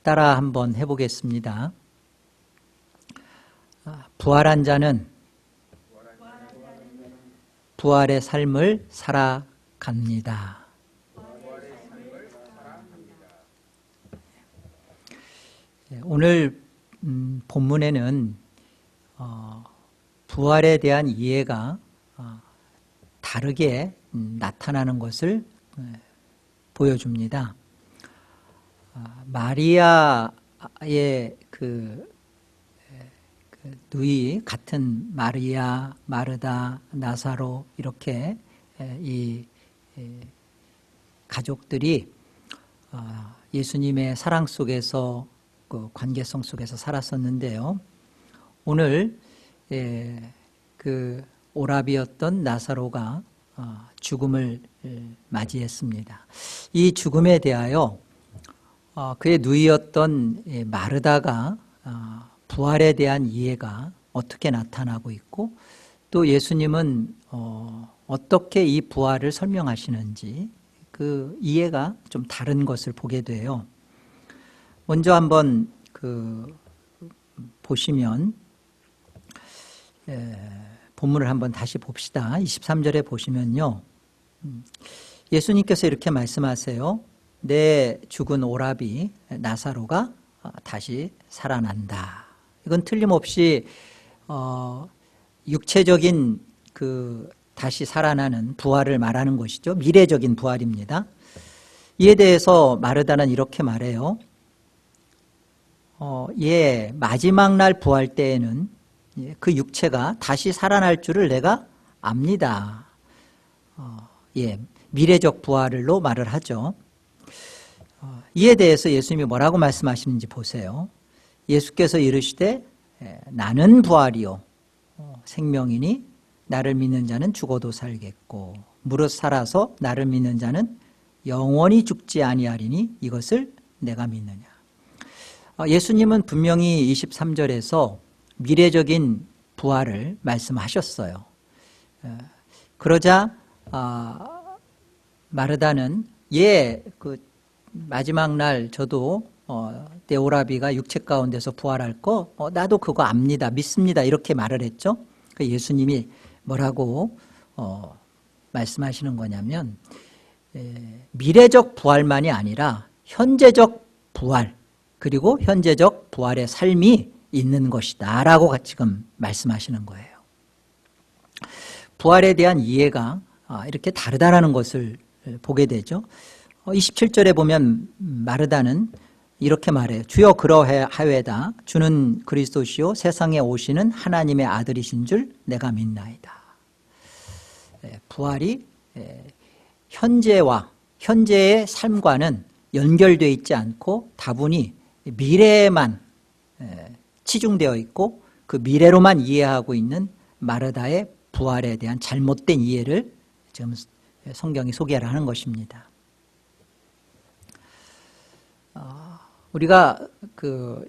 따라 한번 해보겠습니다. 부활한 자는 부활의 삶을 살아갑니다. 오늘 본문에는 부활에 대한 이해가 다르게 나타나는 것을 보여줍니다. 마리아의 그 누이 같은 마리아, 마르다, 나사로 이렇게 이 가족들이 예수님의 사랑 속에서 그 관계성 속에서 살았었는데요. 오늘 그 오라비였던 나사로가 죽음을 맞이했습니다. 이 죽음에 대하여 그의 누이였던 마르다가 부활에 대한 이해가 어떻게 나타나고 있고 또 예수님은 어떻게 이 부활을 설명하시는지 그 이해가 좀 다른 것을 보게 돼요. 먼저 한번 보시면 본문을 한번 다시 봅시다. 23절에 보시면요. 예수님께서 이렇게 말씀하세요. 내 죽은 오라비 나사로가 다시 살아난다. 이건 틀림없이 육체적인 그 다시 살아나는 부활을 말하는 것이죠. 미래적인 부활입니다. 이에 대해서 마르다는 이렇게 말해요. 마지막 날 부활 때에는 그 육체가 다시 살아날 줄을 내가 압니다. 미래적 부활로 말을 하죠. 이에 대해서 예수님이 뭐라고 말씀하시는지 보세요. 예수께서 이르시되 나는 부활이요 생명이니 나를 믿는 자는 죽어도 살겠고 무릇 살아서 나를 믿는 자는 영원히 죽지 아니하리니 이것을 내가 믿느냐. 예수님은 분명히 23절에서 미래적인 부활을 말씀하셨어요. 그러자 마르다는 그 마지막 날 저도 내 오라비가 육체 가운데서 부활할 거 나도 그거 압니다. 믿습니다. 이렇게 말을 했죠. 예수님이 뭐라고 말씀하시는 거냐면 미래적 부활만이 아니라 현재적 부활 그리고 현재적 부활의 삶이 있는 것이다 라고 지금 말씀하시는 거예요. 부활에 대한 이해가 이렇게 다르다는 것을 보게 되죠. 27절에 보면 마르다는 이렇게 말해요. 주여 그러하외다. 주는 그리스도시요 세상에 오시는 하나님의 아들이신 줄 내가 믿나이다. 부활이 현재의 삶과는 연결되어 있지 않고 다분히 미래에만 치중되어 있고 그 미래로만 이해하고 있는 마르다의 부활에 대한 잘못된 이해를 지금 성경이 소개를 하는 것입니다. 우리가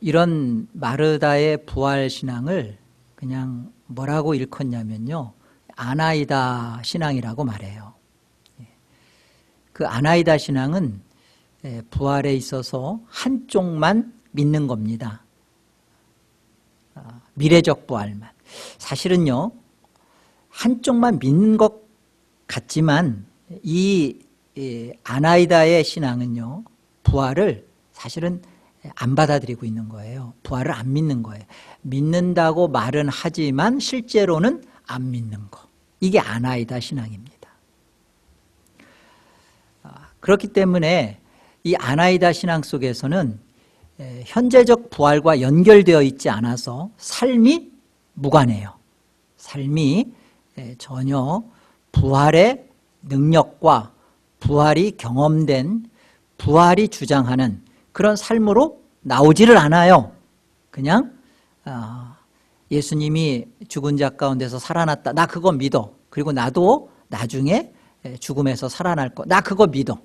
이런 마르다의 부활 신앙을 그냥 뭐라고 일컫냐면요. 아나이다 신앙이라고 말해요. 그 아나이다 신앙은 부활에 있어서 한쪽만 믿는 겁니다. 미래적 부활만. 사실은요. 한쪽만 믿는 것 같지만 이 아나이다의 신앙은요. 부활을 사실은 안 받아들이고 있는 거예요. 부활을 안 믿는 거예요. 믿는다고 말은 하지만 실제로는 안 믿는 거. 이게 아나이다 신앙입니다. 그렇기 때문에 이 아나이다 신앙 속에서는 현재적 부활과 연결되어 있지 않아서 삶이 무관해요. 삶이 전혀 부활의 능력과 부활이 경험된 부활이 주장하는 그런 삶으로 나오지를 않아요. 그냥 예수님이 죽은 자 가운데서 살아났다. 나 그거 믿어. 그리고 나도 나중에 죽음에서 살아날 거. 나 그거 믿어.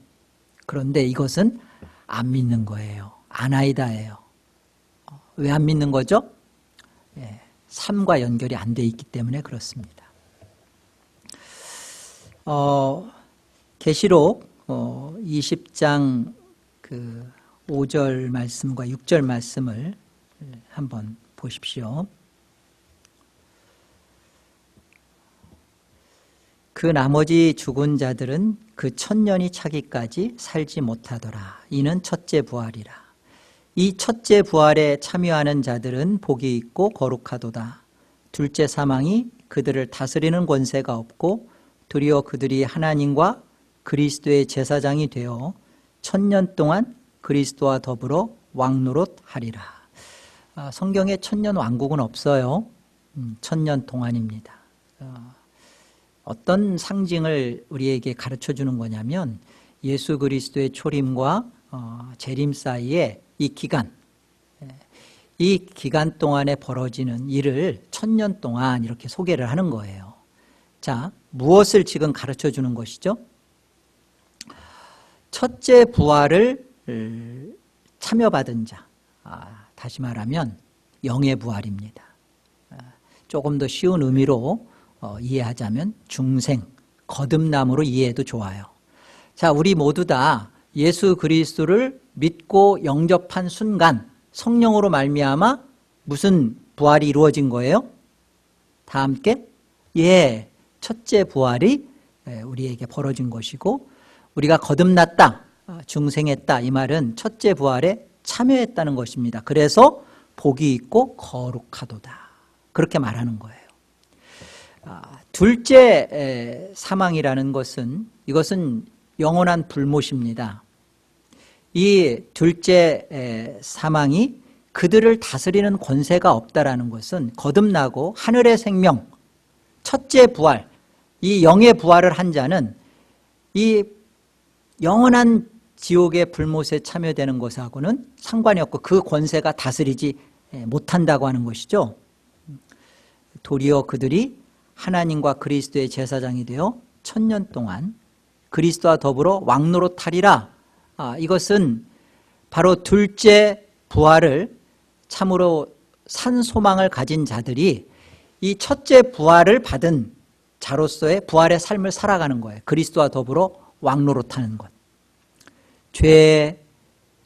그런데 이것은 안 믿는 거예요. 아나이다예요. 왜 안 믿는 거죠? 삶과 연결이 안 돼 있기 때문에 그렇습니다. 계시록 20장 5절 말씀과 6절 말씀을 한번 보십시오. 그 나머지 죽은 자들은 그 천년이 차기까지 살지 못하더라. 이는 첫째 부활이라. 이 첫째 부활에 참여하는 자들은 복이 있고 거룩하도다. 둘째 사망이 그들을 다스리는 권세가 없고 도리어 그들이 하나님과 그리스도의 제사장이 되어 천년 동안 그리스도와 더불어 왕노릇하리라. 성경에 천년 왕국은 없어요. 천년 동안입니다. 어떤 상징을 우리에게 가르쳐 주는 거냐면 예수 그리스도의 초림과 재림 사이에 이 기간 동안에 벌어지는 일을 천년 동안 이렇게 소개를 하는 거예요. 자, 무엇을 지금 가르쳐 주는 것이죠? 첫째 부활을 참여받은 자, 다시 말하면 영의 부활입니다. 조금 더 쉬운 의미로 이해하자면 중생, 거듭남으로 이해해도 좋아요. 자, 우리 모두 다 예수 그리스도를 믿고 영접한 순간 성령으로 말미암아 무슨 부활이 이루어진 거예요? 다 함께? 예, 첫째 부활이 우리에게 벌어진 것이고 우리가 거듭났다, 중생했다, 이 말은 첫째 부활에 참여했다는 것입니다. 그래서 복이 있고 거룩하도다, 그렇게 말하는 거예요. 둘째 사망이라는 것은 이것은 영원한 불못입니다. 이 둘째 사망이 그들을 다스리는 권세가 없다라는 것은 거듭나고 하늘의 생명, 첫째 부활, 이 영의 부활을 한 자는 이 영원한 지옥의 불못에 참여되는 것하고는 상관이 없고 그 권세가 다스리지 못한다고 하는 것이죠. 도리어 그들이 하나님과 그리스도의 제사장이 되어 천년 동안 그리스도와 더불어 왕노릇하리라. 이것은 바로 둘째 부활을 참으로 산 소망을 가진 자들이 이 첫째 부활을 받은 자로서의 부활의 삶을 살아가는 거예요. 그리스도와 더불어 왕노릇하는 것. 죄의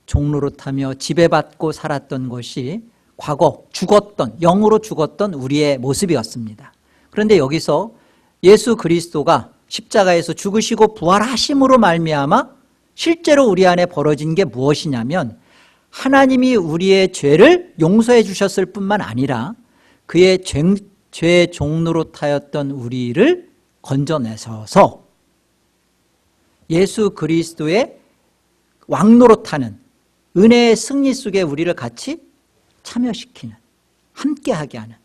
종노릇하며 지배받고 살았던 것이 과거 죽었던, 영으로 죽었던 우리의 모습이었습니다. 그런데 여기서 예수 그리스도가 십자가에서 죽으시고 부활하심으로 말미암아 실제로 우리 안에 벌어진 게 무엇이냐면 하나님이 우리의 죄를 용서해 주셨을 뿐만 아니라 그의 죄의 종노릇하였던 우리를 건져내셔서 예수 그리스도의 왕노릇하는 은혜의 승리 속에 우리를 같이 참여시키는, 함께하게 하는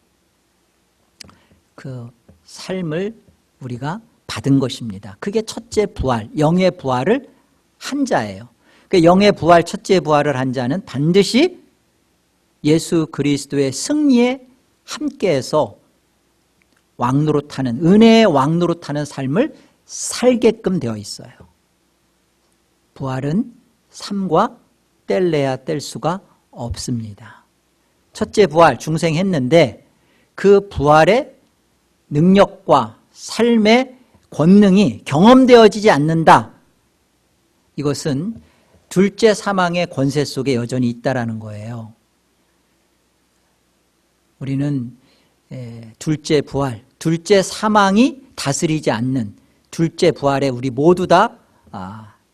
그 삶을 우리가 받은 것입니다. 그게 첫째 부활, 영의 부활을 한 자예요. 그 영의 부활, 첫째 부활을 한 자는 반드시 예수 그리스도의 승리에 함께해서 왕노릇하는, 은혜의 왕노릇하는 삶을 살게끔 되어 있어요. 부활은 삶과 뗄래야 뗄 수가 없습니다. 첫째 부활, 중생했는데 그 부활의 능력과 삶의 권능이 경험되어지지 않는다. 이것은 둘째 사망의 권세 속에 여전히 있다라는 거예요. 우리는 둘째 부활, 둘째 사망이 다스리지 않는 둘째 부활에 우리 모두 다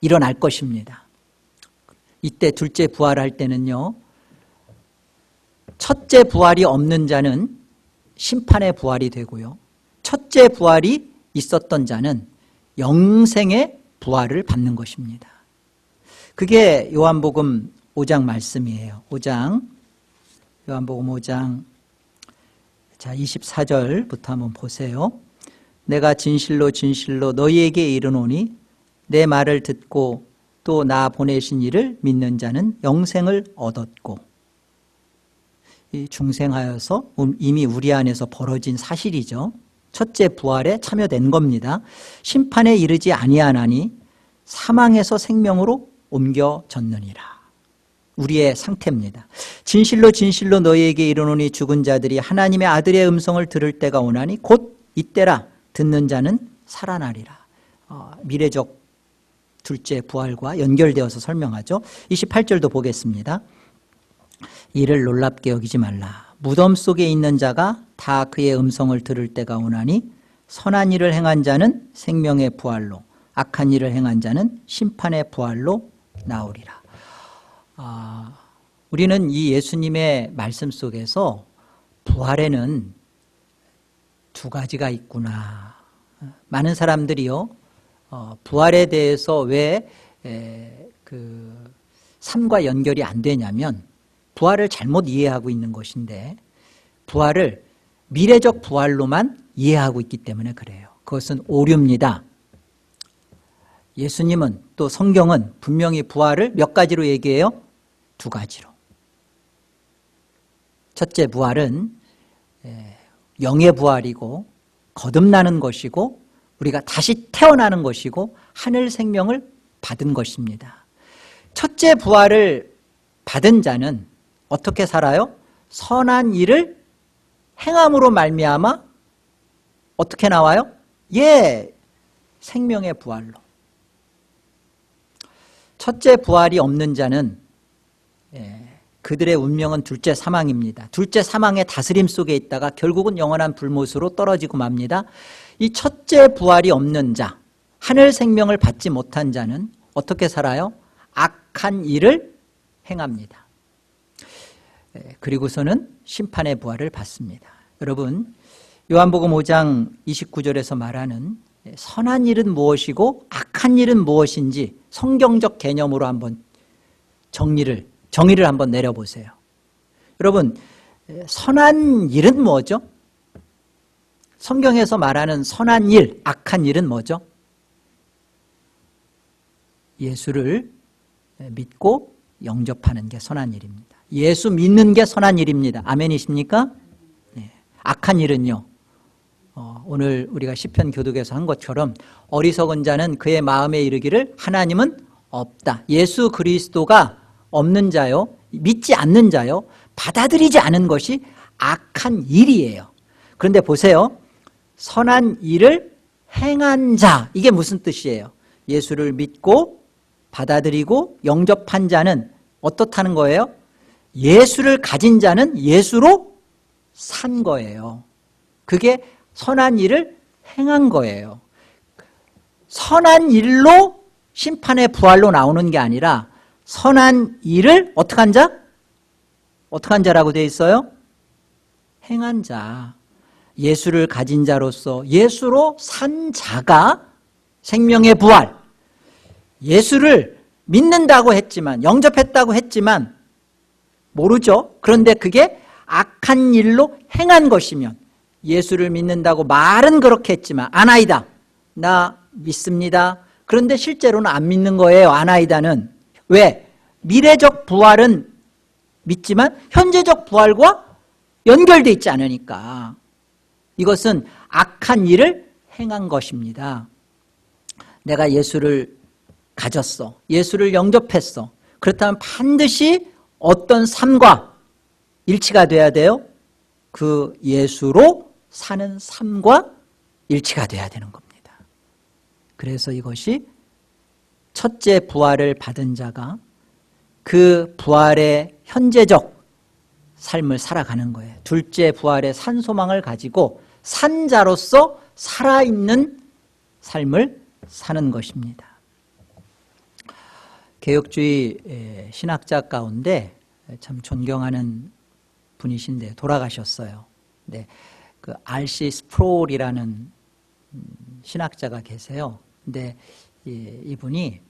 일어날 것입니다. 이때 둘째 부활할 때는요, 첫째 부활이 없는 자는 심판의 부활이 되고요, 첫째 부활이 있었던 자는 영생의 부활을 받는 것입니다. 그게 요한복음 5장 말씀이에요. 5장, 요한복음 5장, 자 24절부터 한번 보세요. 내가 진실로 진실로 너희에게 이르노니 내 말을 듣고 또 나 보내신 이를 믿는 자는 영생을 얻었고, 이 중생하여서 이미 우리 안에서 벌어진 사실이죠. 첫째 부활에 참여된 겁니다. 심판에 이르지 아니하나니 사망에서 생명으로 옮겨졌느니라. 우리의 상태입니다. 진실로 진실로 너희에게 이르노니 죽은 자들이 하나님의 아들의 음성을 들을 때가 오나니 곧 이때라. 듣는 자는 살아나리라. 미래적 둘째 부활과 연결되어서 설명하죠. 28절도 보겠습니다. 이를 놀랍게 여기지 말라. 무덤 속에 있는 자가 다 그의 음성을 들을 때가 오나니 선한 일을 행한 자는 생명의 부활로 악한 일을 행한 자는 심판의 부활로 나오리라. 우리는 이 예수님의 말씀 속에서 부활에는 두 가지가 있구나. 많은 사람들이요, 부활에 대해서 왜 삶과 연결이 안 되냐면 부활을 잘못 이해하고 있는 것인데 부활을 미래적 부활로만 이해하고 있기 때문에 그래요. 그것은 오류입니다. 예수님은 또 성경은 분명히 부활을 몇 가지로 얘기해요? 두 가지로. 첫째 부활은 영의 부활이고 거듭나는 것이고 우리가 다시 태어나는 것이고 하늘 생명을 받은 것입니다. 첫째 부활을 받은 자는 어떻게 살아요? 선한 일을 행함으로 말미암아 어떻게 나와요? 생명의 부활로. 첫째 부활이 없는 자는 그들의 운명은 둘째 사망입니다. 둘째 사망의 다스림 속에 있다가 결국은 영원한 불못으로 떨어지고 맙니다. 이 첫째 부활이 없는 자, 하늘 생명을 받지 못한 자는 어떻게 살아요? 악한 일을 행합니다. 그리고서는 심판의 부활을 받습니다. 여러분, 요한복음 5장 29절에서 말하는 선한 일은 무엇이고 악한 일은 무엇인지 성경적 개념으로 한번 정의를 한번 내려보세요. 여러분, 선한 일은 뭐죠? 성경에서 말하는 선한 일, 악한 일은 뭐죠? 예수를 믿고 영접하는 게 선한 일입니다. 예수 믿는 게 선한 일입니다. 아멘이십니까? 네. 악한 일은요, 오늘 우리가 시편 교독에서 한 것처럼 어리석은 자는 그의 마음에 이르기를 하나님은 없다. 예수 그리스도가 없는 자요, 믿지 않는 자요, 받아들이지 않은 것이 악한 일이에요. 그런데 보세요. 선한 일을 행한 자, 이게 무슨 뜻이에요? 예수를 믿고 받아들이고 영접한 자는 어떻다는 거예요? 예수를 가진 자는 예수로 산 거예요. 그게 선한 일을 행한 거예요. 선한 일로 심판의 부활로 나오는 게 아니라 선한 일을 어떻게 한 자? 어떻게 한 자라고 되어 있어요? 행한 자. 예수를 가진 자로서 예수로 산 자가 생명의 부활. 예수를 믿는다고 했지만, 영접했다고 했지만 모르죠. 그런데 그게 악한 일로 행한 것이면, 예수를 믿는다고 말은 그렇게 했지만 아나이다, 나 믿습니다. 그런데 실제로는 안 믿는 거예요. 아나이다는. 왜? 미래적 부활은 믿지만 현재적 부활과 연결되어 있지 않으니까. 이것은 악한 일을 행한 것입니다. 내가 예수를 가졌어. 예수를 영접했어. 그렇다면 반드시 어떤 삶과 일치가 돼야 돼요? 그 예수로 사는 삶과 일치가 돼야 되는 겁니다. 그래서 이것이 첫째 부활을 받은 자가 그 부활의 현재적 삶을 살아가는 거예요. 둘째 부활의 산 소망을 가지고 산 자로서 살아있는 삶을 사는 것입니다. 개혁주의 신학자 가운데 참 존경하는 분이신데 돌아가셨어요. 네, 그 R.C. 스프롤이라는 신학자가 계세요. 근데 이분이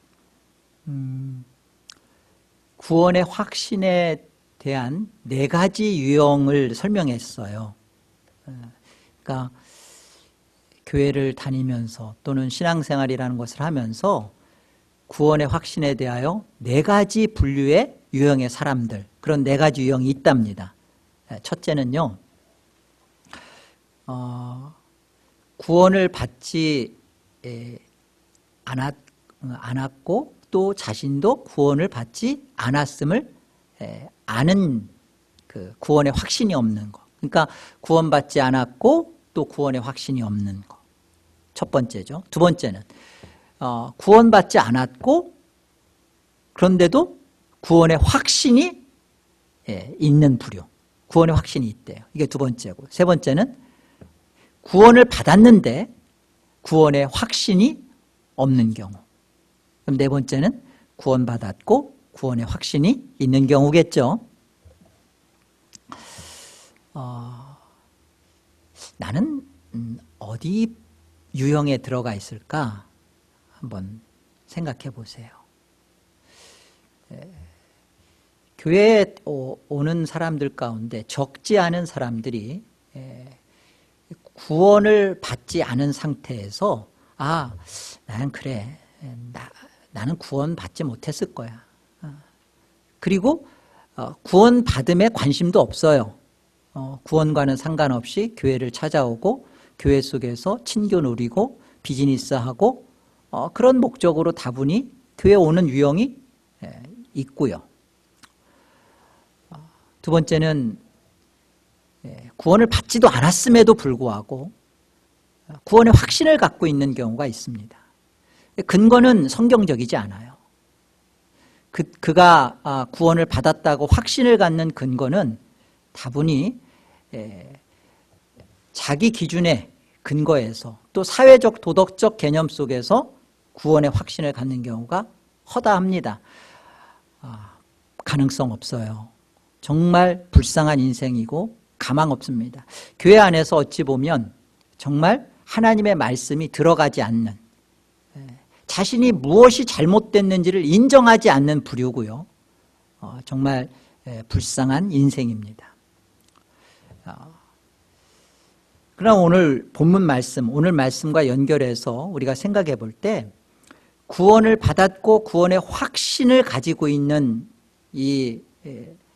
구원의 확신에 대한 4가지 유형을 설명했어요. 그러니까 교회를 다니면서 또는 신앙생활이라는 것을 하면서 구원의 확신에 대하여 4가지 분류의 유형의 사람들, 그런 4가지 유형이 있답니다. 첫째는요, 구원을 받지 않았고 또 자신도 구원을 받지 않았음을 아는 그 구원의 확신이 없는 거. 그러니까 구원받지 않았고 또 구원의 확신이 없는 거. 첫 번째죠. 두 번째는 구원받지 않았고 그런데도 구원의 확신이 있는 부류. 구원의 확신이 있대요. 이게 두 번째고, 세 번째는 구원을 받았는데 구원의 확신이 없는 경우. 그럼 네 번째는 구원받았고 구원의 확신이 있는 경우겠죠. 나는 어디 유형에 들어가 있을까 한번 생각해 보세요. 교회에 오는 사람들 가운데 적지 않은 사람들이 구원을 받지 않은 상태에서 나는 그래, 나는 구원 받지 못했을 거야. 그리고 구원받음에 관심도 없어요. 구원과는 상관없이 교회를 찾아오고 교회 속에서 친교 누리고 비즈니스하고 그런 목적으로 다분히 교회 오는 유형이 있고요. 두 번째는 구원을 받지도 않았음에도 불구하고 구원의 확신을 갖고 있는 경우가 있습니다. 근거는 성경적이지 않아요. 그가 구원을 받았다고 확신을 갖는 근거는 다분히 자기 기준의 근거에서 또 사회적 도덕적 개념 속에서 구원의 확신을 갖는 경우가 허다합니다. 가능성 없어요. 정말 불쌍한 인생이고 가망 없습니다. 교회 안에서 어찌 보면 정말 하나님의 말씀이 들어가지 않는, 자신이 무엇이 잘못됐는지를 인정하지 않는 부류고요. 정말 불쌍한 인생입니다. 그럼 오늘 본문 말씀, 오늘 말씀과 연결해서 우리가 생각해 볼 때 구원을 받았고 구원의 확신을 가지고 있는 이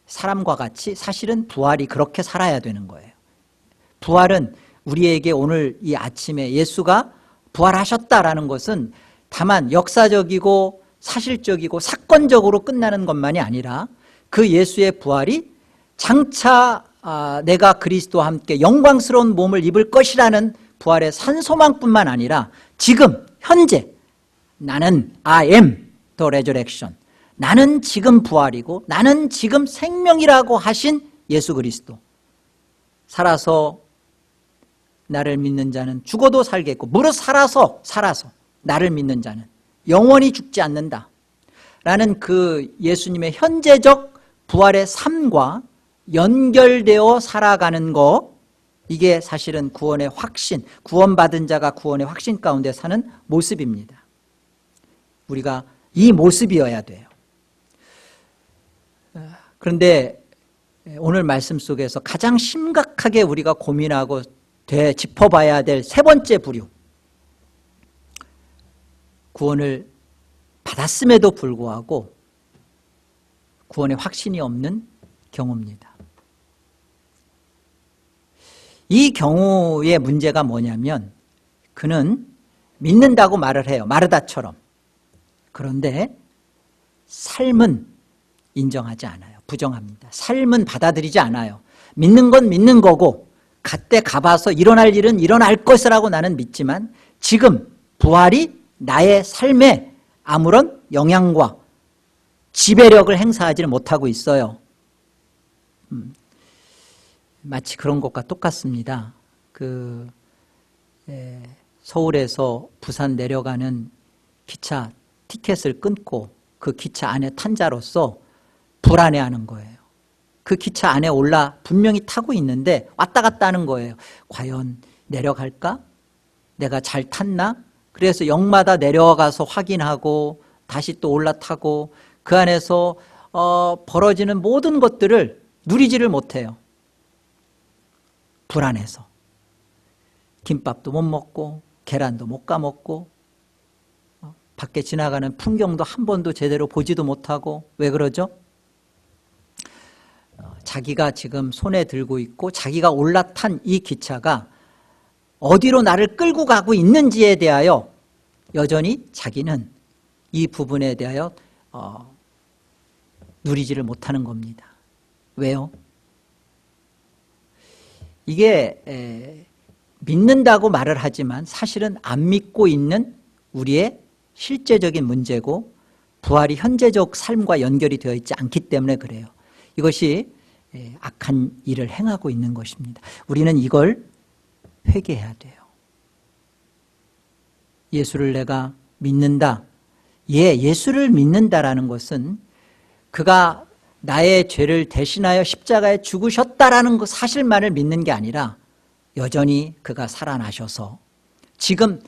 사람과 같이 사실은 부활이 그렇게 살아야 되는 거예요. 부활은 우리에게 오늘 이 아침에 예수가 부활하셨다라는 것은 다만 역사적이고 사실적이고 사건적으로 끝나는 것만이 아니라 그 예수의 부활이 장차 내가 그리스도와 함께 영광스러운 몸을 입을 것이라는 부활의 산소망뿐만 아니라 지금 현재 나는 I am the resurrection, 나는 지금 부활이고 나는 지금 생명이라고 하신 예수 그리스도, 살아서 나를 믿는 자는 죽어도 살겠고 무릇 살아서 나를 믿는 자는 영원히 죽지 않는다 라는 그 예수님의 현재적 부활의 삶과 연결되어 살아가는 것, 이게 사실은 구원의 확신, 구원받은 자가 구원의 확신 가운데 사는 모습입니다. 우리가 이 모습이어야 돼요. 그런데 오늘 말씀 속에서 가장 심각하게 우리가 고민하고 짚어봐야 될 세 번째 부류, 구원을 받았음에도 불구하고 구원의 확신이 없는 경우입니다. 이 경우의 문제가 뭐냐면 그는 믿는다고 말을 해요. 마르다처럼. 그런데 삶은 인정하지 않아요. 부정합니다. 삶은 받아들이지 않아요. 믿는 건 믿는 거고 갓때 가봐서 일어날 일은 일어날 것이라고 나는 믿지만 지금 부활이 나의 삶에 아무런 영향과 지배력을 행사하지는 못하고 있어요. 마치 그런 것과 똑같습니다. 서울에서 부산 내려가는 기차 티켓을 끊고 그 기차 안에 탄 자로서 불안해하는 거예요. 그 기차 안에 분명히 타고 있는데 왔다 갔다 하는 거예요. 과연 내려갈까? 내가 잘 탔나? 그래서 역마다 내려가서 확인하고 다시 또 올라타고 그 안에서 벌어지는 모든 것들을 누리지를 못해요. 불안해서. 김밥도 못 먹고 계란도 못 까먹고 밖에 지나가는 풍경도 한 번도 제대로 보지도 못하고. 왜 그러죠? 자기가 지금 손에 들고 있고 자기가 올라탄 이 기차가 어디로 나를 끌고 가고 있는지에 대하여 여전히 자기는 이 부분에 대하여 누리지를 못하는 겁니다. 왜요? 이게 믿는다고 말을 하지만 사실은 안 믿고 있는 우리의 실제적인 문제고 부활이 현재적 삶과 연결이 되어 있지 않기 때문에 그래요. 이것이 악한 일을 행하고 있는 것입니다. 우리는 이걸 회개해야 돼요. 예수를 내가 믿는다. 예수를 믿는다라는 것은 그가 나의 죄를 대신하여 십자가에 죽으셨다라는 그 사실만을 믿는 게 아니라 여전히 그가 살아나셔서 지금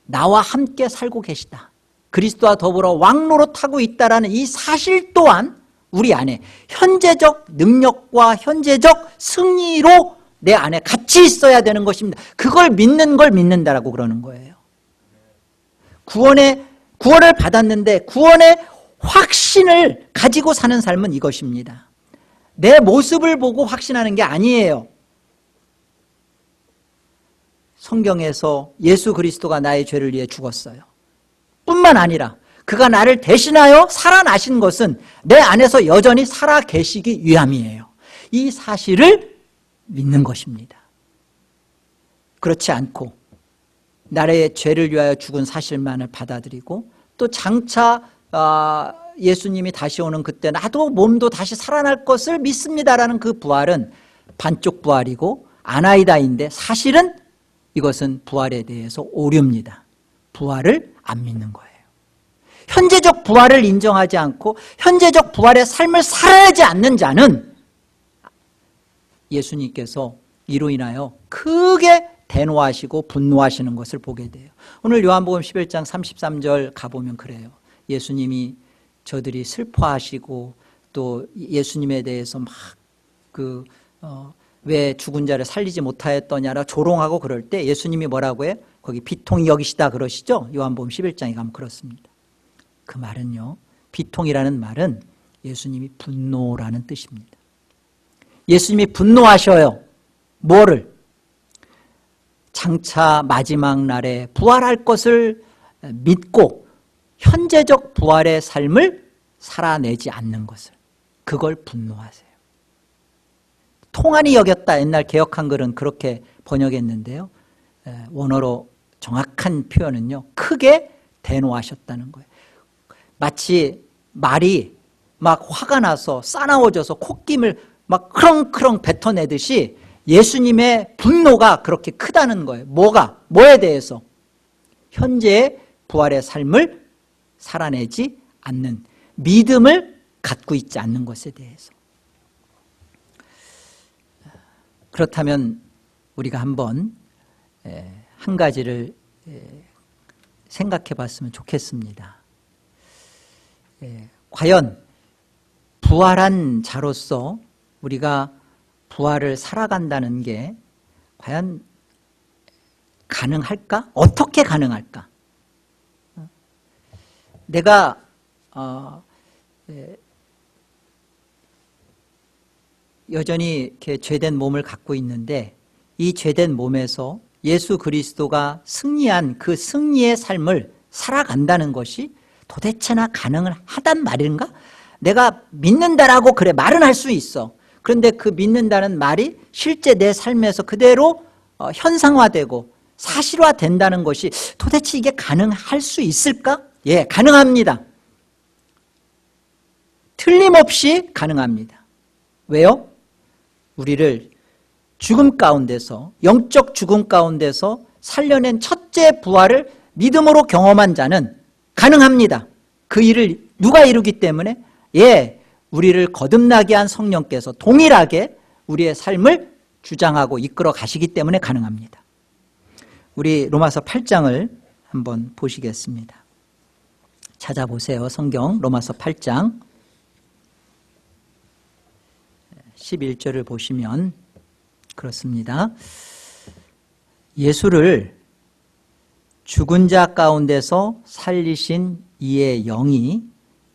나와 함께 살고 계시다. 그리스도와 더불어 왕노릇하고 있다라는 이 사실 또한 우리 안에 현재적 능력과 현재적 승리로 내 안에 같이 있어야 되는 것입니다. 그걸 믿는 걸 믿는다라고 그러는 거예요. 구원을 받았는데 구원의 확신을 가지고 사는 삶은 이것입니다. 내 모습을 보고 확신하는 게 아니에요. 성경에서 예수 그리스도가 나의 죄를 위해 죽었어요. 뿐만 아니라 그가 나를 대신하여 살아나신 것은 내 안에서 여전히 살아 계시기 위함이에요. 이 사실을 믿는 것입니다. 그렇지 않고 나의 죄를 위하여 죽은 사실만을 받아들이고 또 장차 예수님이 다시 오는 그때 나도 몸도 다시 살아날 것을 믿습니다라는 그 부활은 반쪽 부활이고 아나이다인데 사실은 이것은 부활에 대해서 오류입니다. 부활을 안 믿는 거예요. 현재적 부활을 인정하지 않고 현재적 부활의 삶을 살아야지 않는 자는 예수님께서 이로 인하여 크게 대노하시고 분노하시는 것을 보게 돼요. 오늘 요한복음 11장 33절 가보면 그래요. 예수님이 저들이 슬퍼하시고 또 예수님에 대해서 막 왜 죽은 자를 살리지 못하였더냐라 조롱하고 그럴 때 예수님이 뭐라고 해요? 거기 비통히 여기시다 그러시죠? 요한복음 11장에 가면 그렇습니다. 그 말은요, 비통이라는 말은 예수님이 분노라는 뜻입니다. 예수님이 분노하셔요. 뭐를? 장차 마지막 날에 부활할 것을 믿고 현재적 부활의 삶을 살아내지 않는 것을, 그걸 분노하세요. 통한이 여겼다. 옛날 개역 한글은 그렇게 번역했는데요, 원어로 정확한 표현은요, 크게 대노하셨다는 거예요. 마치 말이 막 화가 나서 싸나워져서 콧김을 막 크렁크렁 뱉어내듯이 예수님의 분노가 그렇게 크다는 거예요. 뭐에 대해서? 현재의 부활의 삶을 살아내지 않는, 믿음을 갖고 있지 않는 것에 대해서. 그렇다면 우리가 한번 한 가지를 생각해 봤으면 좋겠습니다. 과연 부활한 자로서 우리가 부활을 살아간다는 게 과연 가능할까? 어떻게 가능할까? 내가 여전히 이렇게 죄된 몸을 갖고 있는데 이 죄된 몸에서 예수 그리스도가 승리한 그 승리의 삶을 살아간다는 것이 도대체나 가능하단 말인가? 내가 믿는다라고 그래 말은 할 수 있어. 그런데 그 믿는다는 말이 실제 내 삶에서 그대로 현상화되고 사실화된다는 것이 도대체 이게 가능할 수 있을까? 예, 가능합니다. 틀림없이 가능합니다. 왜요? 우리를 죽음 가운데서, 영적 죽음 가운데서 살려낸 첫째 부활을 믿음으로 경험한 자는 가능합니다. 그 일을 누가 이루기 때문에? 예, 우리를 거듭나게 한 성령께서 동일하게 우리의 삶을 주장하고 이끌어 가시기 때문에 가능합니다. 우리 로마서 8장을 한번 보시겠습니다. 찾아보세요. 성경 로마서 8장 11절을 보시면 그렇습니다. 예수를 죽은 자 가운데서 살리신 이의 영이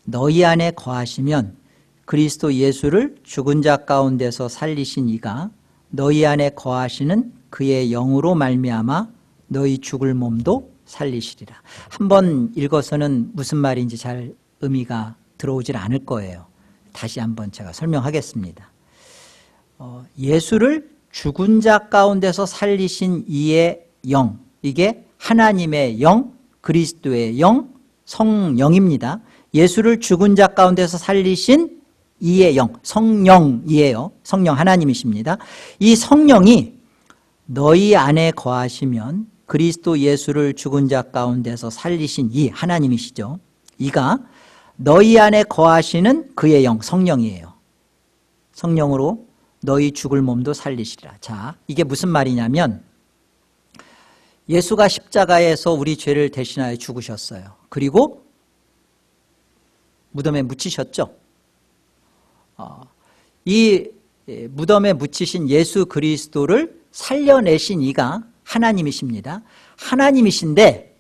너희 안에 거하시면 그리스도 예수를 죽은 자 가운데서 살리신 이가 너희 안에 거하시는 그의 영으로 말미암아 너희 죽을 몸도 살리시리라. 한번 읽어서는 무슨 말인지 잘 의미가 들어오질 않을 거예요. 다시 한번 제가 설명하겠습니다. 예수를 죽은 자 가운데서 살리신 이의 영, 이게 하나님의 영, 그리스도의 영, 성령입니다. 예수를 죽은 자 가운데서 살리신 이의 영, 성령이에요. 성령 하나님이십니다. 이 성령이 너희 안에 거하시면 그리스도 예수를 죽은 자 가운데서 살리신 이 하나님이시죠. 이가 너희 안에 거하시는 그의 영, 성령이에요. 성령으로 너희 죽을 몸도 살리시리라. 자, 이게 무슨 말이냐면 예수가 십자가에서 우리 죄를 대신하여 죽으셨어요. 그리고 무덤에 묻히셨죠. 이 무덤에 묻히신 예수 그리스도를 살려내신 이가 하나님이십니다. 하나님이신데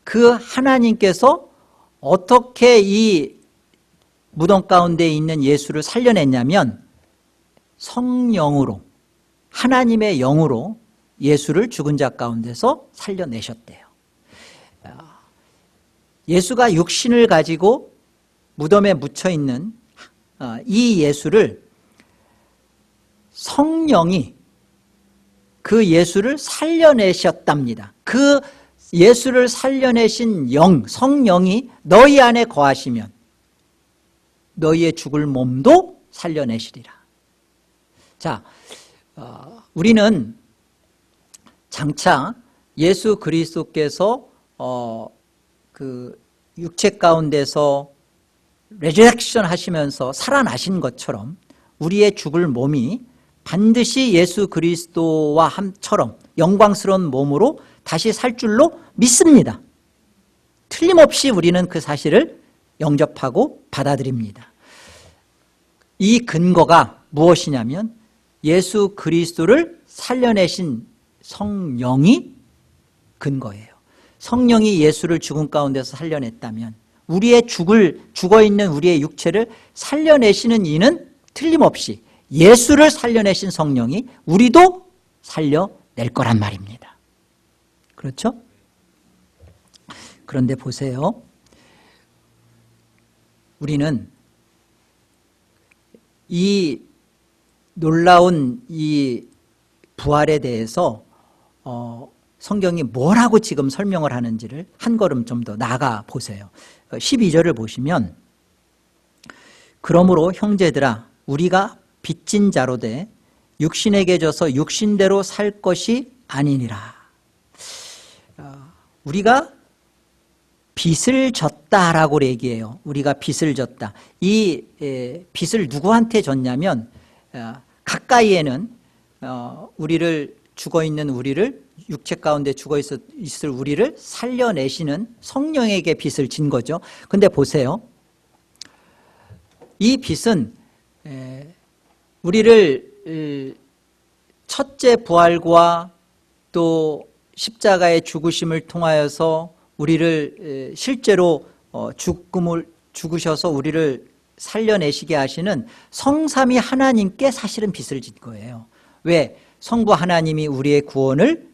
그 하나님께서 어떻게 이 무덤 가운데 있는 예수를 살려냈냐면 성령으로, 하나님의 영으로 예수를 죽은 자 가운데서 살려내셨대요. 예수가 육신을 가지고 무덤에 묻혀있는 이 예수를 성령이 그 예수를 살려내셨답니다. 그 예수를 살려내신 영, 성령이 너희 안에 거하시면 너희의 죽을 몸도 살려내시리라. 자, 우리는 장차 예수 그리스도께서 그 육체 가운데서 레저렉션 하시면서 살아나신 것처럼 우리의 죽을 몸이 반드시 예수 그리스도와 함처럼 영광스러운 몸으로 다시 살 줄로 믿습니다. 틀림없이 우리는 그 사실을 영접하고 받아들입니다. 이 근거가 무엇이냐면 예수 그리스도를 살려내신 성령이 근거예요. 성령이 예수를 죽음 가운데서 살려냈다면 우리의 죽어있는 우리의 육체를 살려내시는 이는 틀림없이 예수를 살려내신 성령이 우리도 살려낼 거란 말입니다. 그렇죠? 그런데 보세요. 우리는 이 놀라운 이 부활에 대해서 성경이 뭐라고 지금 설명을 하는지를 한 걸음 좀 더 나아가 보세요. 12절을 보시면 그러므로 형제들아 우리가 빚진 자로 돼 육신에게 져서 육신대로 살 것이 아니니라. 우리가 빚을 졌다라고 얘기해요. 우리가 빚을 졌다. 이 빚을 누구한테 졌냐면 가까이에는 우리를 죽어있는 우리를 육체 가운데 죽어있을 우리를 살려내시는 성령에게 빚을 진 거죠. 근데 보세요. 이 빚은 우리를 첫째 부활과 또 십자가의 죽으심을 통하여서 우리를 실제로 죽으셔서 우리를 살려내시게 하시는 성삼위 하나님께 사실은 빚을 진 거예요. 왜? 성부 하나님이 우리의 구원을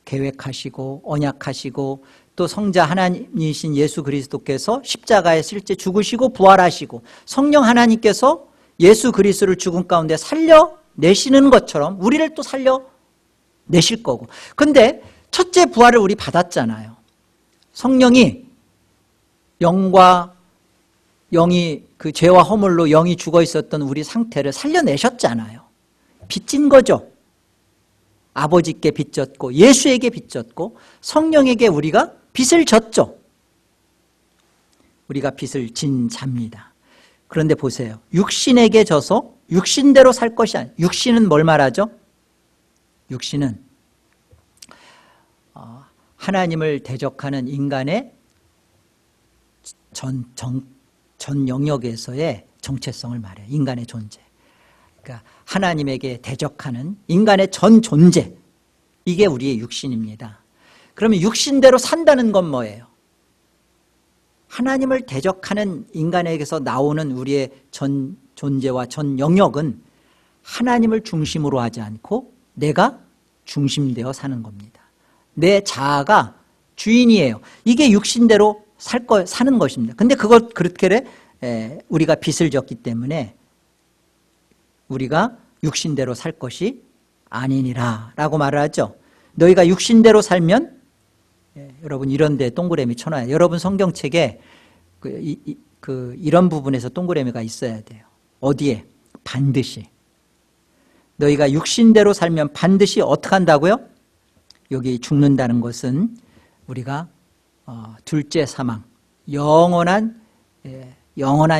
계획하시고 언약하시고 또 성자 하나님이신 예수 그리스도께서 십자가에 실제 죽으시고 부활하시고 성령 하나님께서 예수 그리스도를 죽음 가운데 살려내시는 것처럼 우리를 또 살려내실 거고. 근데 첫째 부활을 우리 받았잖아요. 성령이 영과 영이 그 죄와 허물로 영이 죽어 있었던 우리 상태를 살려내셨잖아요. 빚진 거죠. 아버지께 빚졌고 예수에게 빚졌고 성령에게 우리가 빚을 졌죠. 우리가 빚을 진 자입니다. 그런데 보세요. 육신에게 져서 육신대로 살 것이 아니에요. 육신은 뭘 말하죠? 육신은 하나님을 대적하는 인간의 전 영역에서의 정체성을 말해요. 인간의 존재. 그러니까 하나님에게 대적하는 인간의 전 존재, 이게 우리의 육신입니다. 그러면 육신대로 산다는 건 뭐예요? 하나님을 대적하는 인간에게서 나오는 우리의 전 존재와 전 영역은 하나님을 중심으로 하지 않고 내가 중심되어 사는 겁니다. 내 자아가 주인이에요. 이게 육신대로 사는 것입니다. 근데 그것 그렇게 우리가 빚을 졌기 때문에 우리가 육신대로 살 것이 아니니라 라고 말을 하죠. 너희가 육신대로 살면 여러분 이런 데 동그라미 쳐놔요. 여러분 성경책에 이런 부분에서 동그라미가 있어야 돼요. 어디에? 반드시. 너희가 육신대로 살면 반드시 어떻게 한다고요? 여기 죽는다는 것은 우리가 둘째 사망, 영원한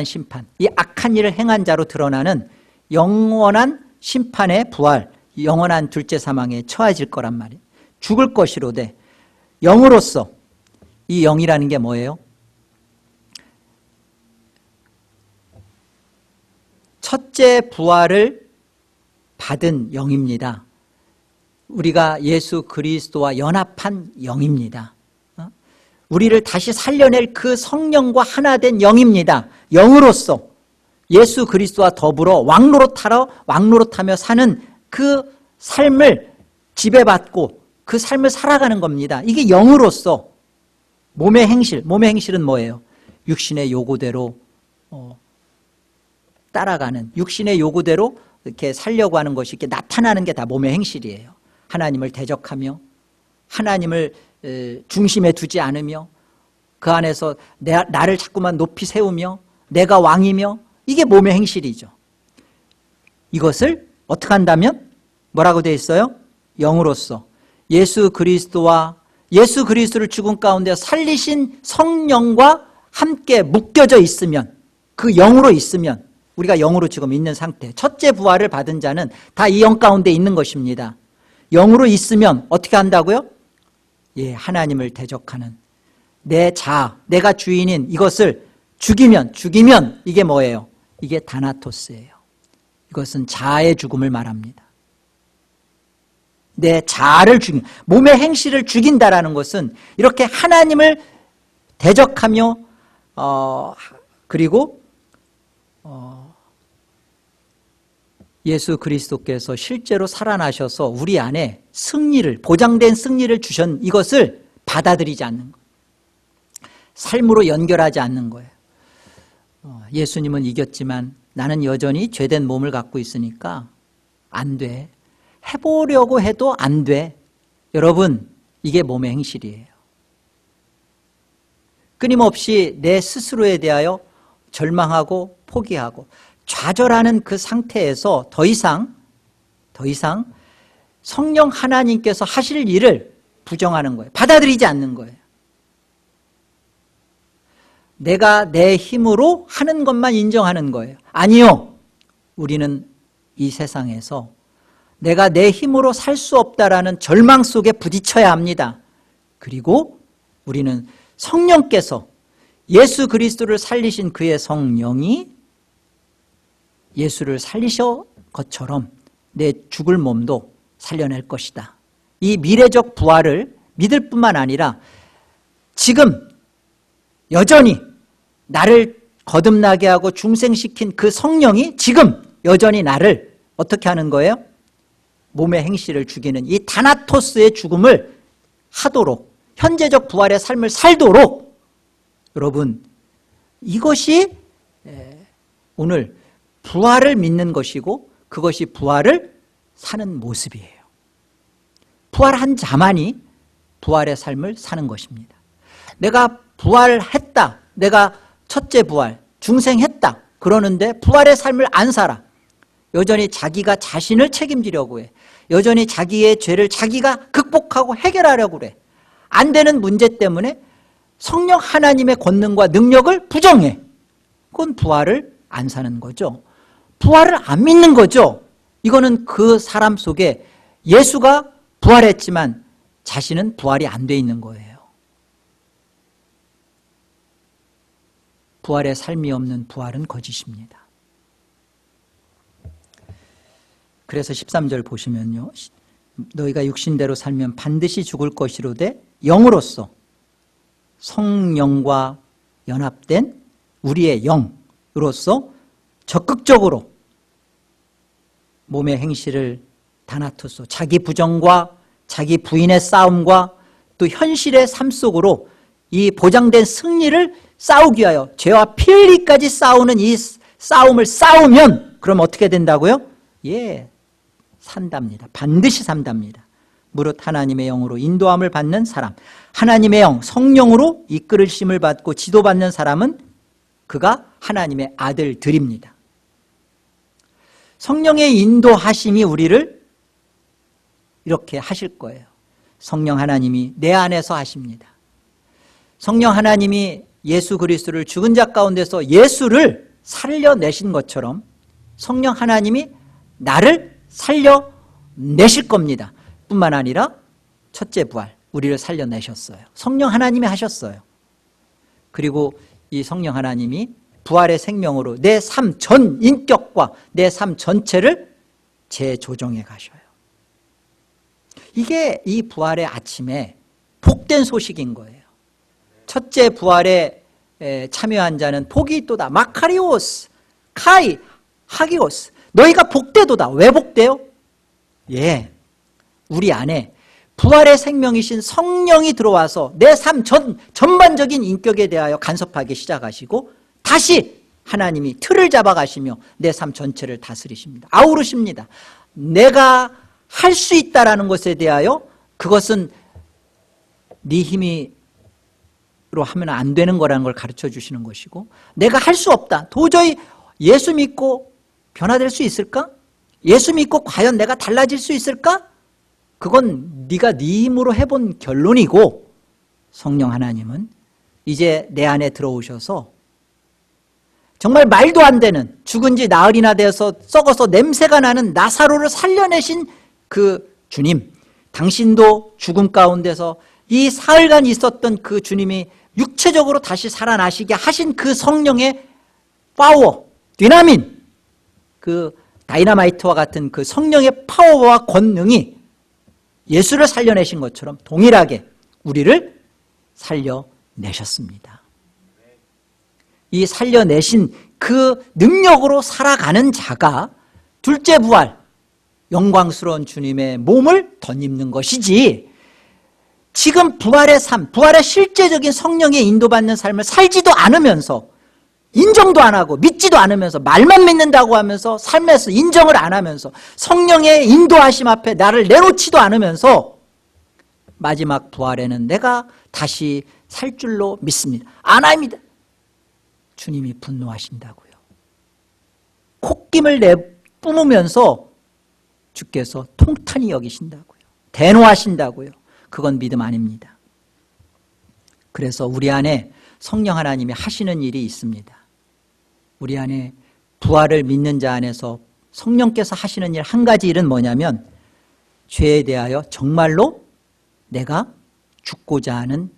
심판, 이 악한 일을 행한 자로 드러나는 영원한 심판의 부활, 영원한 둘째 사망에 처해질 거란 말이에요. 죽을 것이로되 영으로서, 이 영이라는 게 뭐예요? 첫째 부활을 받은 영입니다. 우리가 예수 그리스도와 연합한 영입니다. 우리를 다시 살려낼 그 성령과 하나 된 영입니다. 영으로서 예수 그리스도와 더불어 왕노릇하며 사는 그 삶을 지배받고 그 삶을 살아가는 겁니다. 이게 영으로서. 몸의 행실은 뭐예요? 육신의 요구대로 따라가는, 육신의 요구대로 이렇게 살려고 하는 것이 이렇게 나타나는 게 다 몸의 행실이에요. 하나님을 대적하며 하나님을 중심에 두지 않으며 그 안에서 나를 자꾸만 높이 세우며 내가 왕이며, 이게 몸의 행실이죠. 이것을 어떻게 한다면 뭐라고 되어 있어요? 영으로서 예수 그리스도를 죽음 가운데 살리신 성령과 함께 묶여져 있으면, 그 영으로 있으면, 우리가 영으로 지금 있는 상태, 첫째 부활을 받은 자는 다 이 영 가운데 있는 것입니다. 영으로 있으면 어떻게 한다고요? 하나님을 대적하는 내 자아, 내가 주인인 이것을 죽이면 이게 뭐예요? 이게 다나토스예요. 이것은 자아의 죽음을 말합니다. 내 자아를 몸의 행실을 죽인다라는 것은 이렇게 하나님을 대적하며 그리고 예수 그리스도께서 실제로 살아나셔서 우리 안에 보장된 승리를 주신 이것을 받아들이지 않는 거예요. 삶으로 연결하지 않는 거예요. 예수님은 이겼지만 나는 여전히 죄된 몸을 갖고 있으니까 안 돼. 해보려고 해도 안 돼. 여러분, 이게 몸의 행실이에요. 끊임없이 내 스스로에 대하여 절망하고 포기하고 좌절하는 그 상태에서 더 이상 성령 하나님께서 하실 일을 부정하는 거예요. 받아들이지 않는 거예요. 내가 내 힘으로 하는 것만 인정하는 거예요. 아니요. 우리는 이 세상에서 내가 내 힘으로 살 수 없다라는 절망 속에 부딪혀야 합니다. 그리고 우리는 성령께서, 예수 그리스도를 살리신 그의 성령이 예수를 살리신 것처럼 내 죽을 몸도 살려낼 것이다. 이 미래적 부활을 믿을 뿐만 아니라 지금 여전히 나를 거듭나게 하고 중생시킨 그 성령이 지금 여전히 나를 어떻게 하는 거예요? 몸의 행실을 죽이는 이 다나토스의 죽음을 하도록, 현재적 부활의 삶을 살도록, 여러분, 이것이 오늘 부활을 믿는 것이고 그것이 부활을 사는 모습이에요. 부활한 자만이 부활의 삶을 사는 것입니다. 내가 부활했다, 내가 첫째 부활, 중생했다 그러는데 부활의 삶을 안 살아. 여전히 자기가 자신을 책임지려고 해. 여전히 자기의 죄를 자기가 극복하고 해결하려고 그래. 안 되는 문제 때문에 성령 하나님의 권능과 능력을 부정해. 그건 부활을 안 사는 거죠. 부활을 안 믿는 거죠. 이거는 그 사람 속에 예수가 부활했지만 자신은 부활이 안 돼 있는 거예요. 부활의 삶이 없는 부활은 거짓입니다. 그래서 13절 보시면요, 너희가 육신대로 살면 반드시 죽을 것이로되 영으로서 성령과 연합된 우리의 영으로서 적극적으로 몸의 행실을 다나토스, 자기 부정과 자기 부인의 싸움과 또 현실의 삶 속으로 이 보장된 승리를 싸우기 위하여 죄와 피 흘리기까지 싸우는 이 싸움을 싸우면 그럼 어떻게 된다고요? 산답니다. 반드시 산답니다. 무릇 하나님의 영으로 인도함을 받는 사람, 하나님의 영, 성령으로 이끌으심을 받고 지도받는 사람은 그가 하나님의 아들들입니다. 성령의 인도하심이 우리를 이렇게 하실 거예요. 성령 하나님이 내 안에서 하십니다. 성령 하나님이 예수 그리스도를 죽은 자 가운데서 예수를 살려내신 것처럼 성령 하나님이 나를 살려내실 겁니다. 뿐만 아니라 첫째 부활, 우리를 살려내셨어요. 성령 하나님이 하셨어요. 그리고 이 성령 하나님이 부활의 생명으로 내 삶 전 인격과 내 삶 전체를 재조정해 가셔요. 이게 이 부활의 아침에 복된 소식인 거예요. 첫째 부활에 참여한 자는 복이 있도다. 마카리오스, 카이, 하기오스. 너희가 복되도다. 왜 복돼요? 예, 우리 안에 부활의 생명이신 성령이 들어와서 내 삶 전반적인 인격에 대하여 간섭하기 시작하시고 다시 하나님이 틀을 잡아가시며 내 삶 전체를 다스리십니다. 아우르십니다. 내가 할 수 있다라는 것에 대하여 그것은 네 힘으로 하면 안 되는 거라는 걸 가르쳐 주시는 것이고, 내가 할 수 없다. 도저히 예수 믿고 변화될 수 있을까? 예수 믿고 과연 내가 달라질 수 있을까? 그건 네가 네 힘으로 해본 결론이고, 성령 하나님은 이제 내 안에 들어오셔서 정말 말도 안 되는, 죽은 지 나흘이나 되어서 썩어서 냄새가 나는 나사로를 살려내신 그 주님, 당신도 죽음 가운데서 이 사흘간 있었던 그 주님이 육체적으로 다시 살아나시게 하신 그 성령의 파워, 디나민, 그 다이너마이트와 같은 그 성령의 파워와 권능이 예수를 살려내신 것처럼 동일하게 우리를 살려내셨습니다. 이 살려내신 그 능력으로 살아가는 자가 둘째 부활, 영광스러운 주님의 몸을 덧입는 것이지, 지금 부활의 삶, 부활의 실제적인 성령의 인도받는 삶을 살지도 않으면서, 인정도 안 하고 믿지도 않으면서, 말만 믿는다고 하면서 삶에서 인정을 안 하면서, 성령의 인도하심 앞에 나를 내놓지도 않으면서 마지막 부활에는 내가 다시 살 줄로 믿습니다. 아나입니다. 주님이 분노하신다고요. 콧김을 내뿜으면서 주께서 통탄히 여기신다고요. 대노하신다고요. 그건 믿음 아닙니다. 그래서 우리 안에 성령 하나님이 하시는 일이 있습니다. 우리 안에 부활을 믿는 자 안에서 성령께서 하시는 일, 한 가지 일은 뭐냐면, 죄에 대하여 정말로 내가 죽고자 하는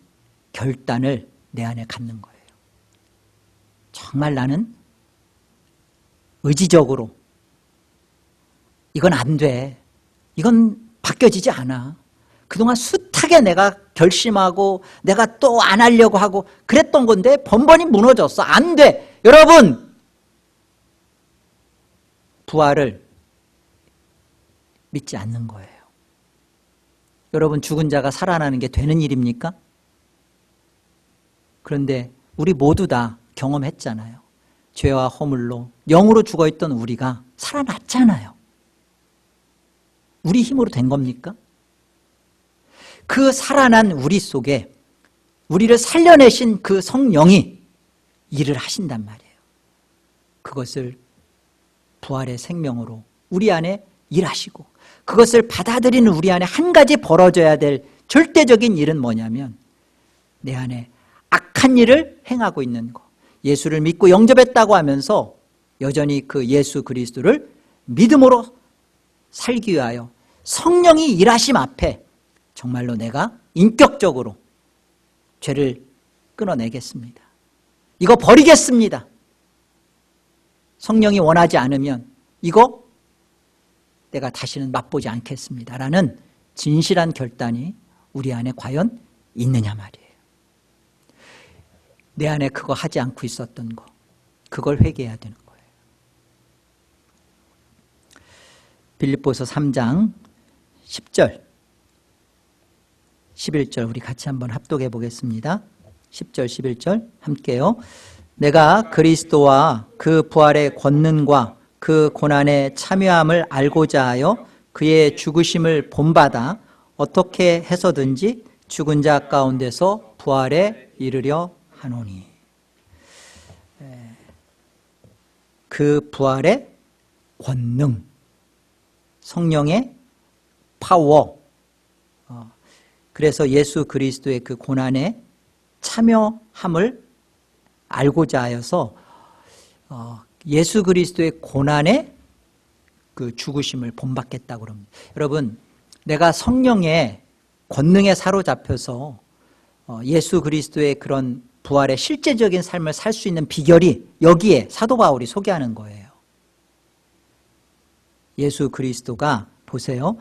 결단을 내 안에 갖는 거예요. 정말 나는 의지적으로 이건 안 돼, 이건 바뀌어지지 않아, 그동안 숱하게 내가 결심하고 내가 또 안 하려고 하고 그랬던 건데 번번이 무너졌어, 안 돼. 여러분, 부활을 믿지 않는 거예요. 여러분, 죽은 자가 살아나는 게 되는 일입니까? 그런데 우리 모두 다 경험했잖아요. 죄와 허물로 영으로 죽어있던 우리가 살아났잖아요. 우리 힘으로 된 겁니까? 그 살아난 우리 속에 우리를 살려내신 그 성령이 일을 하신단 말이에요. 그것을 부활의 생명으로 우리 안에 일하시고, 그것을 받아들이는 우리 안에 한 가지 벌어져야 될 절대적인 일은 뭐냐면, 내 안에 악한 일을 행하고 있는 것, 예수를 믿고 영접했다고 하면서 여전히 그 예수 그리스도를 믿음으로 살기 위하여 성령이 일하심 앞에 정말로 내가 인격적으로 죄를 끊어내겠습니다. 이거 버리겠습니다. 성령이 원하지 않으면 이거 내가 다시는 맛보지 않겠습니다 라는 진실한 결단이 우리 안에 과연 있느냐 말이에요. 내 안에 그거 하지 않고 있었던 거, 그걸 회개해야 되는 거예요. 빌립보서 3장 10절 11절 우리 같이 한번 합독해 보겠습니다. 10절 11절 함께요. 내가 그리스도와 그 부활의 권능과 그 고난에 참여함을 알고자 하여 그의 죽으심을 본받아 어떻게 해서든지 죽은 자 가운데서 부활에 이르려 하노니. 그 부활의 권능, 성령의 파워. 그래서 예수 그리스도의 그 고난에 참여함을 알고자 하여서 예수 그리스도의 고난에 그 죽으심을 본받겠다고 그럽니다. 여러분, 내가 성령의 권능에 사로잡혀서 예수 그리스도의 그런 부활의 실제적인 삶을 살 수 있는 비결이 여기에 사도 바울이 소개하는 거예요. 예수 그리스도가 보세요.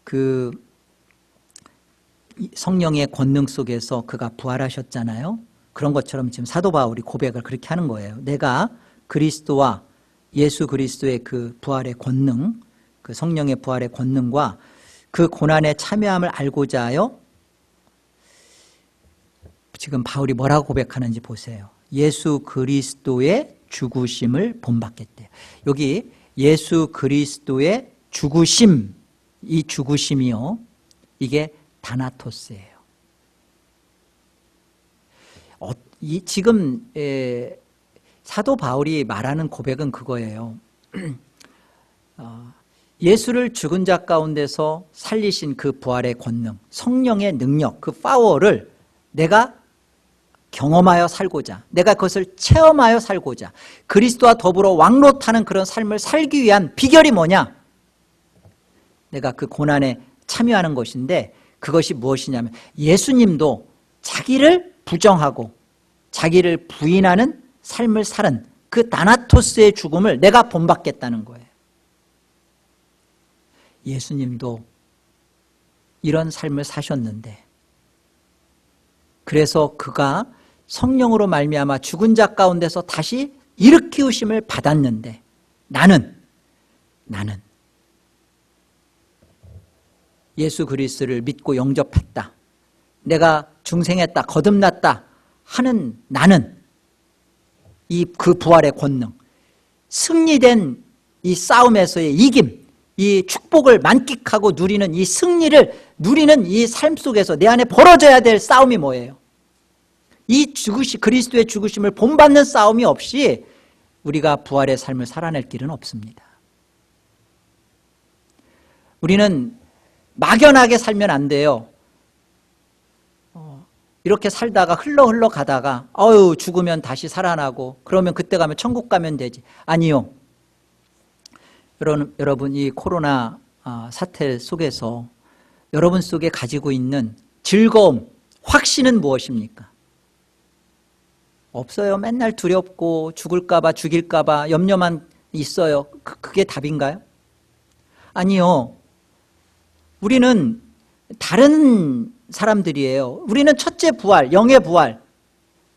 그 성령의 권능 속에서 그가 부활하셨잖아요. 그런 것처럼 지금 사도 바울이 고백을 그렇게 하는 거예요. 내가 그리스도와 예수 그리스도의 그 부활의 권능, 그 성령의 부활의 권능과 그 고난에 참여함을 알고자 하여 지금 바울이 뭐라고 고백하는지 보세요. 예수 그리스도의 죽으심을 본받겠대요. 여기 예수 그리스도의 죽으심, 이 죽으심이요, 이게 다나토스예요. 지금 사도 바울이 말하는 고백은 그거예요. 예수를 죽은 자 가운데서 살리신 그 부활의 권능, 성령의 능력, 그 파워를 내가 경험하여 살고자, 내가 그것을 체험하여 살고자, 그리스도와 더불어 왕노타는 그런 삶을 살기 위한 비결이 뭐냐? 내가 그 고난에 참여하는 것인데, 그것이 무엇이냐면 예수님도 자기를 부정하고 자기를 부인하는 삶을 사는 그 다나토스의 죽음을 내가 본받겠다는 거예요. 예수님도 이런 삶을 사셨는데, 그래서 그가 성령으로 말미암아 죽은 자 가운데서 다시 일으키우심을 받았는데, 나는 예수 그리스도를 믿고 영접했다, 내가 중생했다, 거듭났다 하는 나는 그 부활의 권능, 승리된 이 싸움에서의 이김, 이 축복을 만끽하고 누리는 이 승리를 누리는 이 삶 속에서 내 안에 벌어져야 될 싸움이 뭐예요? 이 그리스도의 죽으심을 본받는 싸움이 없이 우리가 부활의 삶을 살아낼 길은 없습니다. 우리는 막연하게 살면 안 돼요. 이렇게 살다가 흘러 가다가 죽으면 다시 살아나고 그러면 그때 가면 천국 가면 되지. 아니요. 여러분, 이 코로나 사태 속에서 여러분 속에 가지고 있는 즐거움, 확신은 무엇입니까? 없어요. 맨날 두렵고 죽을까 봐, 죽일까 봐 염려만 있어요. 그게 답인가요? 아니요. 우리는 다른 사람들이에요. 우리는 첫째 부활, 영의 부활,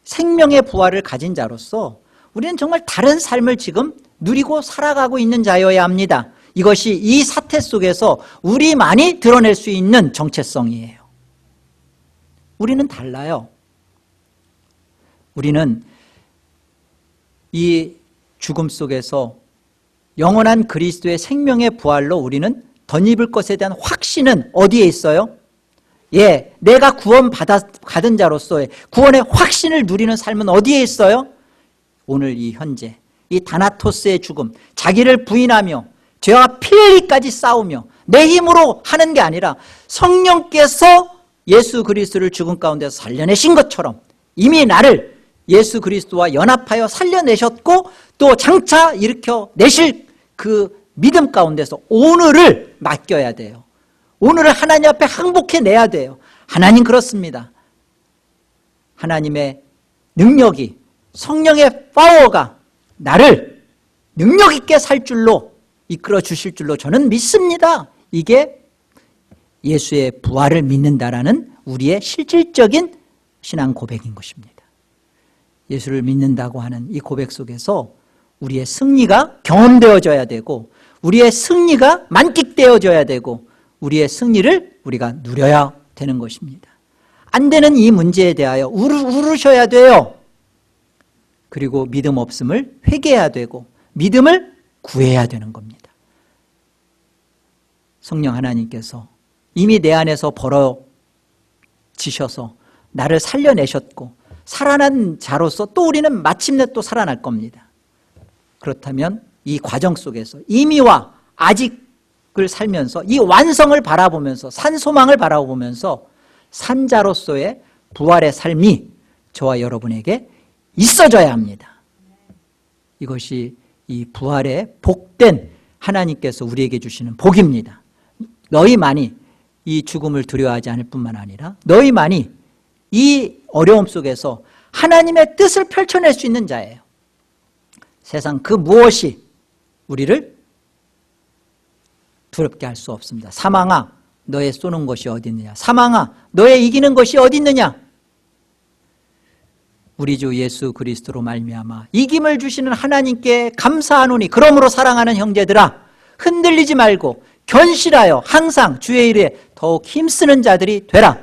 생명의 부활을 가진 자로서 우리는 정말 다른 삶을 지금 누리고 살아가고 있는 자여야 합니다. 이것이 이 사태 속에서 우리만이 드러낼 수 있는 정체성이에요. 우리는 달라요. 우리는 이 죽음 속에서 영원한 그리스도의 생명의 부활로 우리는 덧입을 것에 대한 확신은 어디에 있어요? 내가 구원받은 자로서의 구원의 확신을 누리는 삶은 어디에 있어요? 오늘 이 현재, 이 다나토스의 죽음, 자기를 부인하며 죄와 피 흘리기까지 싸우며 내 힘으로 하는 게 아니라 성령께서 예수 그리스도를 죽음 가운데서 살려내신 것처럼 이미 나를 예수 그리스도와 연합하여 살려내셨고 또 장차 일으켜 내실 그 믿음 가운데서 오늘을 맡겨야 돼요. 오늘을 하나님 앞에 항복해내야 돼요. 하나님 그렇습니다. 하나님의 능력이, 성령의 파워가 나를 능력 있게 살 줄로 이끌어 주실 줄로 저는 믿습니다. 이게 예수의 부활을 믿는다라는 우리의 실질적인 신앙 고백인 것입니다. 예수를 믿는다고 하는 이 고백 속에서 우리의 승리가 경험되어져야 되고 우리의 승리가 만끽되어져야 되고 우리의 승리를 우리가 누려야 되는 것입니다. 안 되는 이 문제에 대하여 울으셔야 돼요. 그리고 믿음 없음을 회개해야 되고 믿음을 구해야 되는 겁니다. 성령 하나님께서 이미 내 안에서 벌어지셔서 나를 살려내셨고 살아난 자로서 또 우리는 마침내 또 살아날 겁니다. 그렇다면 이 과정 속에서 이미와 아직을 살면서 이 완성을 바라보면서 산소망을 바라보면서 산자로서의 부활의 삶이 저와 여러분에게 있어져야 합니다. 이것이 이 부활의 복된 하나님께서 우리에게 주시는 복입니다. 너희만이 이 죽음을 두려워하지 않을 뿐만 아니라 너희만이 이 어려움 속에서 하나님의 뜻을 펼쳐낼 수 있는 자예요. 세상 그 무엇이 우리를 두렵게 할 수 없습니다. 사망아 너의 쏘는 것이 어디 있느냐, 사망아 너의 이기는 것이 어디 있느냐. 우리 주 예수 그리스도로 말미암아 이김을 주시는 하나님께 감사하노니 그러므로 사랑하는 형제들아 흔들리지 말고 견실하여 항상 주의 일에 더욱 힘쓰는 자들이 되라.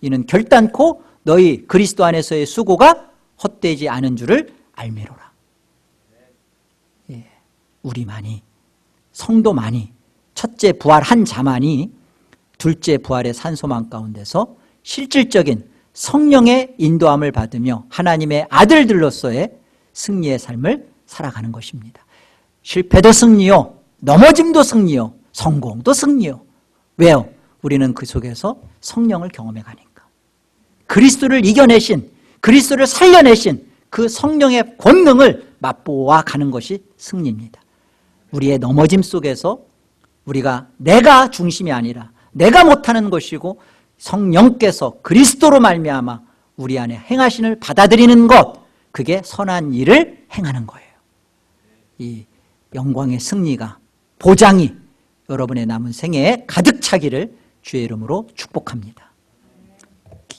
이는 결단코 너희 그리스도 안에서의 수고가 헛되지 않은 줄을 알미로라. 예, 우리만이, 성도만이, 첫째 부활한 자만이 둘째 부활의 산소망 가운데서 실질적인 성령의 인도함을 받으며 하나님의 아들들로서의 승리의 삶을 살아가는 것입니다. 실패도 승리요, 넘어짐도 승리요, 성공도 승리요. 왜요? 우리는 그 속에서 성령을 경험해 가니까. 그리스도를 이겨내신, 그리스도를 살려내신 그 성령의 권능을 맛보아 가는 것이 승리입니다. 우리의 넘어짐 속에서 우리가 내가 중심이 아니라 내가 못하는 것이고 성령께서 그리스도로 말미암아 우리 안에 행하신을 받아들이는 것, 그게 선한 일을 행하는 거예요. 이 영광의 승리가, 보장이 여러분의 남은 생애에 가득 차기를 주의 이름으로 축복합니다.